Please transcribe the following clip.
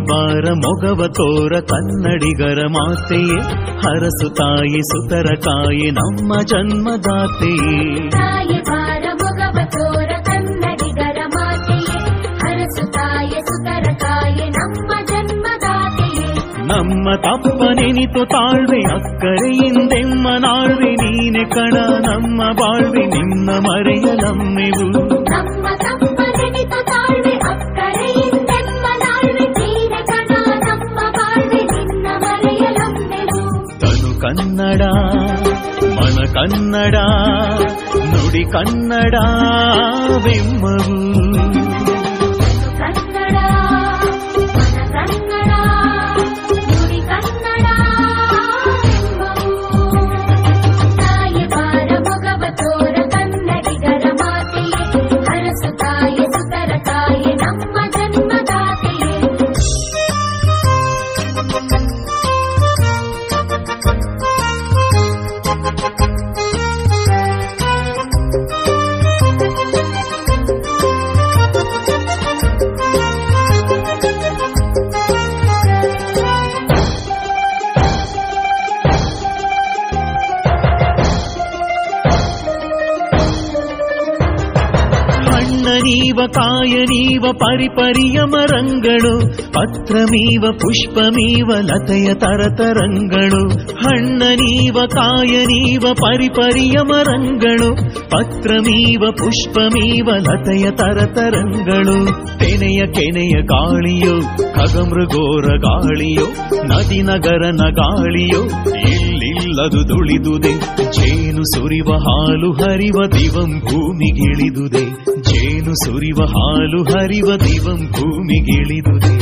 ಬಾರ ಮೊಗವ ತೋರ ಕನ್ನಡಿಗರ ಮಾತೆಯೇ, ಹರಸು ತಾಯಿ ಸುತರ ಕಾಯಿ ನಮ್ಮ ಜನ್ಮದಾತೆಯೇ. ತಾಯಿ ಬಾರ ಮೊಗವ ತೋರ ಕನ್ನಡಿಗರ ಮಾತೆಯೇ, ಹರಸು ತಾಯಿ ಸುತರ ಕಾಯಿ ನಮ್ಮ ಜನ್ಮದಾತೆಯೇ. ನಮ್ಮ ತಪ್ಪ ನೆನಿತು ತಾಳ್ವೆ ಅಕ್ಕರೆಯಿಂದೆಮ್ಮ ನಾಳ್ವೆ, ನೀನೆ ಕಣ ನಮ್ಮ ಬಾಳ್ವೆ ನಿನ್ನ ಮರೆಯಲಮ್ಮೆವು. ನಮ್ಮ ತಪ್ಪ ನೆನಿತು ತಾಳ್ವೆ ಅಕ್ಕರೆಯಿಂದೆಮ್ಮ ನಾಳ್ವೆ, ನೀನೆ ಕಣ ನಮ್ಮ ಬಾಳ್ವೆ ನಿನ್ನ ಮರೆಯಲಮ್ಮೆವು. ತನು ಕನ್ನಡ ಮನ ಕನ್ನಡ ನುಡಿ ಕನ್ನಡ ಬೆಮ್ಮವು. ಕನ್ನಡ ಮನ ಕನ್ನಡ ನುಡಿ ಕನ್ನಡ ಬೆಮ್ಮವು. ತಾಯಿ ಬಾರ ಮೊಗವ ತೋರ ಕನ್ನಡಿಗರ ಮಾತೆಯೇ, ಹರಸು ತಾಯಿ ಸುತರ ಕಾಯಿ ನಮ್ಮ ಜನ್ಮದಾತೆಯೇ. ಹಣ್ಣನೀವ ಕಾಯನೀವ ಪರಿಪರಿಯ ಮರಂಗಳು, ಪತ್ರಮೀವ ಪುಷ್ಪಮೀವ ಲತೆಯ ತರತರಂಗಳು. ಹಣ್ಣನೀವ ಕಾಯನೀವ ಪರಿಪರಿಯ ಮರಂಗಳು, ಪತ್ರಮೀವ ಪುಷ್ಪಮೀವ ಲತೆಯ ತರತರಂಗಳು. ತೆನೆಯ ಕೆನೆಯ ಗಾಳಿಯೋ ಖಗಮೃಗೋರ ಗಾಳಿಯೋ, ನದಿ ನಗರನ ಗಾಳಿಯೋ ಇಲ್ಲಿಲ್ಲದು ತುಳಿದುದೆ. ಜೇನು ಸುರಿವ ಹಾಲು ಹರಿವ ದಿವಂ ಭೂಮಿಗಿಳಿದುದೆ, ಜೇನು ಸುರಿವ ಹಾಲು ಹರಿವ ದಿವಂ ಭೂಮಿಗಿಳಿದುದೆ.